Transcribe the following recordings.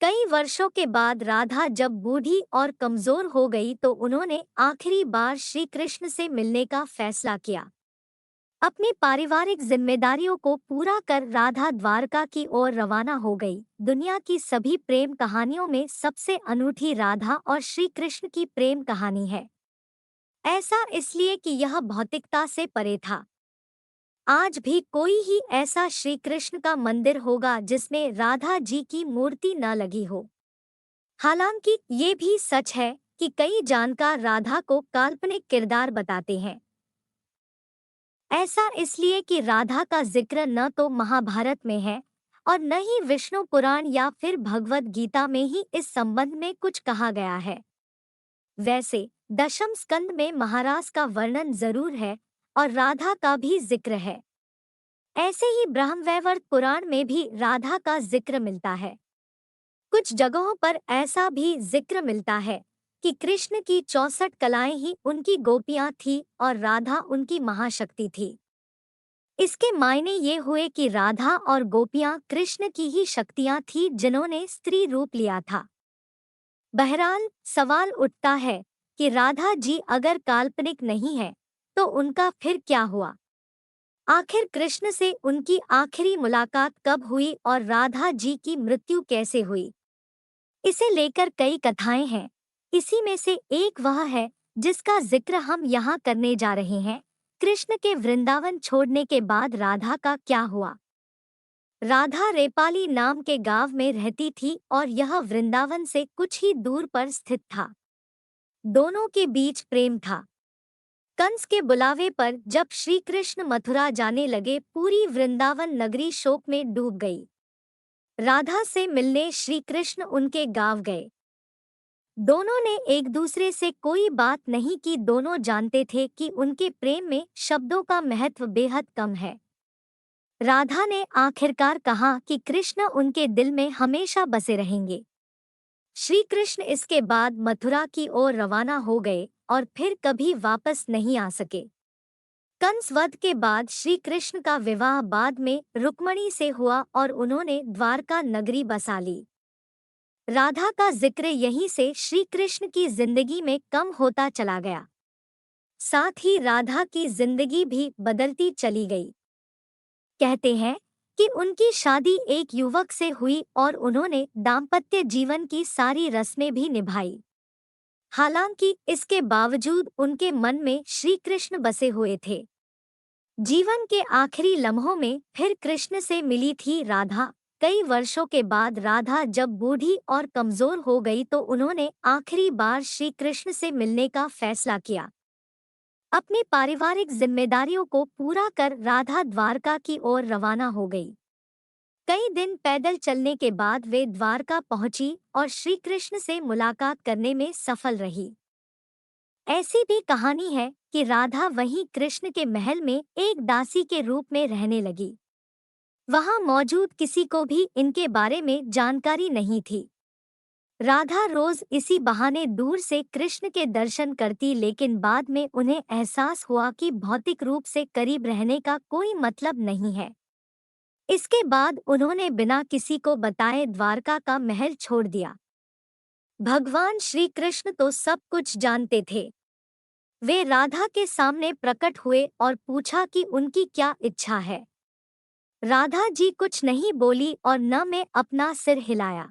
कई वर्षों के बाद राधा जब बूढ़ी और कमजोर हो गई तो उन्होंने आखिरी बार श्री कृष्ण से मिलने का फैसला किया। अपनी पारिवारिक जिम्मेदारियों को पूरा कर राधा द्वारका की ओर रवाना हो गई। दुनिया की सभी प्रेम कहानियों में सबसे अनूठी राधा और श्री कृष्ण की प्रेम कहानी है। ऐसा इसलिए कि यह भौतिकता से परे था। आज भी कोई ही ऐसा श्री कृष्ण का मंदिर होगा जिसमें राधा जी की मूर्ति न लगी हो। हालांकि ये भी सच है कि कई जानकार राधा को काल्पनिक किरदार बताते हैं। ऐसा इसलिए कि राधा का जिक्र न तो महाभारत में है और न ही विष्णु पुराण या फिर भगवद गीता में ही इस संबंध में कुछ कहा गया है। वैसे दशम स्कंद में महाराज का वर्णन जरूर है और राधा का भी जिक्र है। ऐसे ही ब्रह्मवैवर्त पुराण में भी राधा का जिक्र मिलता है। कुछ जगहों पर ऐसा भी जिक्र मिलता है कि कृष्ण की 64 कलाएं ही उनकी गोपियां थी और राधा उनकी महाशक्ति थी। इसके मायने ये हुए कि राधा और गोपियां कृष्ण की ही शक्तियां थी जिन्होंने स्त्री रूप लिया था। बहरहाल सवाल उठता है कि राधा जी अगर काल्पनिक नहीं है तो उनका फिर क्या हुआ? आखिर कृष्ण से उनकी आखिरी मुलाकात कब हुई और राधा जी की मृत्यु कैसे हुई? इसे लेकर कई कथाएं हैं। इसी में से एक वह है जिसका जिक्र हम यहाँ करने जा रहे हैं। कृष्ण के वृंदावन छोड़ने के बाद राधा का क्या हुआ? राधा रेपाली नाम के गांव में रहती थी और यह वृंदावन से कुछ ही दूर पर स्थित था। दोनों के बीच प्रेम था। कंस के बुलावे पर जब श्री कृष्ण मथुरा जाने लगे पूरी वृंदावन नगरी शोक में डूब गई। राधा से मिलने श्री कृष्ण उनके गांव गए। दोनों ने एक दूसरे से कोई बात नहीं की। दोनों जानते थे कि उनके प्रेम में शब्दों का महत्व बेहद कम है। राधा ने आखिरकार कहा कि कृष्ण उनके दिल में हमेशा बसे रहेंगे। श्री कृष्ण इसके बाद मथुरा की ओर रवाना हो गए और फिर कभी वापस नहीं आ सके। कंस वध के बाद श्री कृष्ण का विवाह बाद में रुक्मणी से हुआ और उन्होंने द्वारका नगरी बसा ली। राधा का जिक्र यहीं से श्री कृष्ण की जिंदगी में कम होता चला गया। साथ ही राधा की जिंदगी भी बदलती चली गई। कहते हैं कि उनकी शादी एक युवक से हुई और उन्होंने दाम्पत्य जीवन की सारी रस्में भी निभाई। हालांकि इसके बावजूद उनके मन में श्री कृष्ण बसे हुए थे। जीवन के आखिरी लम्हों में फिर कृष्ण से मिली थी राधा। कई वर्षों के बाद राधा जब बूढ़ी और कमजोर हो गई तो उन्होंने आखिरी बार श्री कृष्ण से मिलने का फैसला किया। अपनी पारिवारिक जिम्मेदारियों को पूरा कर राधा द्वारका की ओर रवाना हो गई। कई दिन पैदल चलने के बाद वे द्वारका पहुंची और श्री कृष्ण से मुलाकात करने में सफल रही। ऐसी भी कहानी है कि राधा वहीं कृष्ण के महल में एक दासी के रूप में रहने लगी। वहां मौजूद किसी को भी इनके बारे में जानकारी नहीं थी। राधा रोज इसी बहाने दूर से कृष्ण के दर्शन करती, लेकिन बाद में उन्हें एहसास हुआ कि भौतिक रूप से करीब रहने का कोई मतलब नहीं है। इसके बाद उन्होंने बिना किसी को बताए द्वारका का महल छोड़ दिया। भगवान श्री कृष्ण तो सब कुछ जानते थे। वे राधा के सामने प्रकट हुए और पूछा कि उनकी क्या इच्छा है। राधा जी कुछ नहीं बोली और न में अपना सिर हिलाया।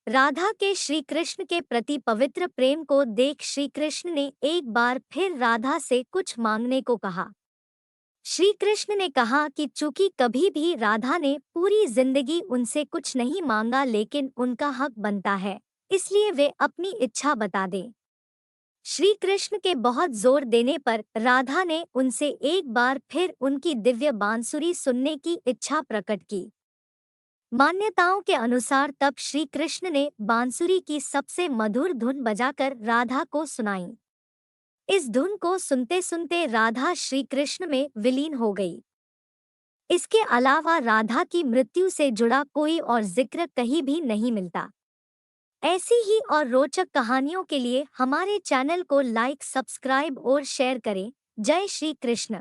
राधा के श्री कृष्ण के प्रति पवित्र प्रेम को देख श्री कृष्ण ने एक बार फिर राधा से कुछ मांगने को कहा। श्री कृष्ण ने कहा कि चूंकि कभी भी राधा ने पूरी जिंदगी उनसे कुछ नहीं मांगा, लेकिन उनका हक बनता है, इसलिए वे अपनी इच्छा बता दें। श्री कृष्ण के बहुत जोर देने पर राधा ने उनसे एक बार फिर उनकी दिव्य बांसुरी सुनने की इच्छा प्रकट की। मान्यताओं के अनुसार तब श्री कृष्ण ने बांसुरी की सबसे मधुर धुन बजाकर राधा को सुनाई। इस धुन को सुनते सुनते राधा श्री कृष्ण में विलीन हो गई। इसके अलावा राधा की मृत्यु से जुड़ा कोई और जिक्र कहीं भी नहीं मिलता। ऐसी ही और रोचक कहानियों के लिए हमारे चैनल को लाइक, सब्सक्राइब और शेयर करें। जय श्री कृष्ण।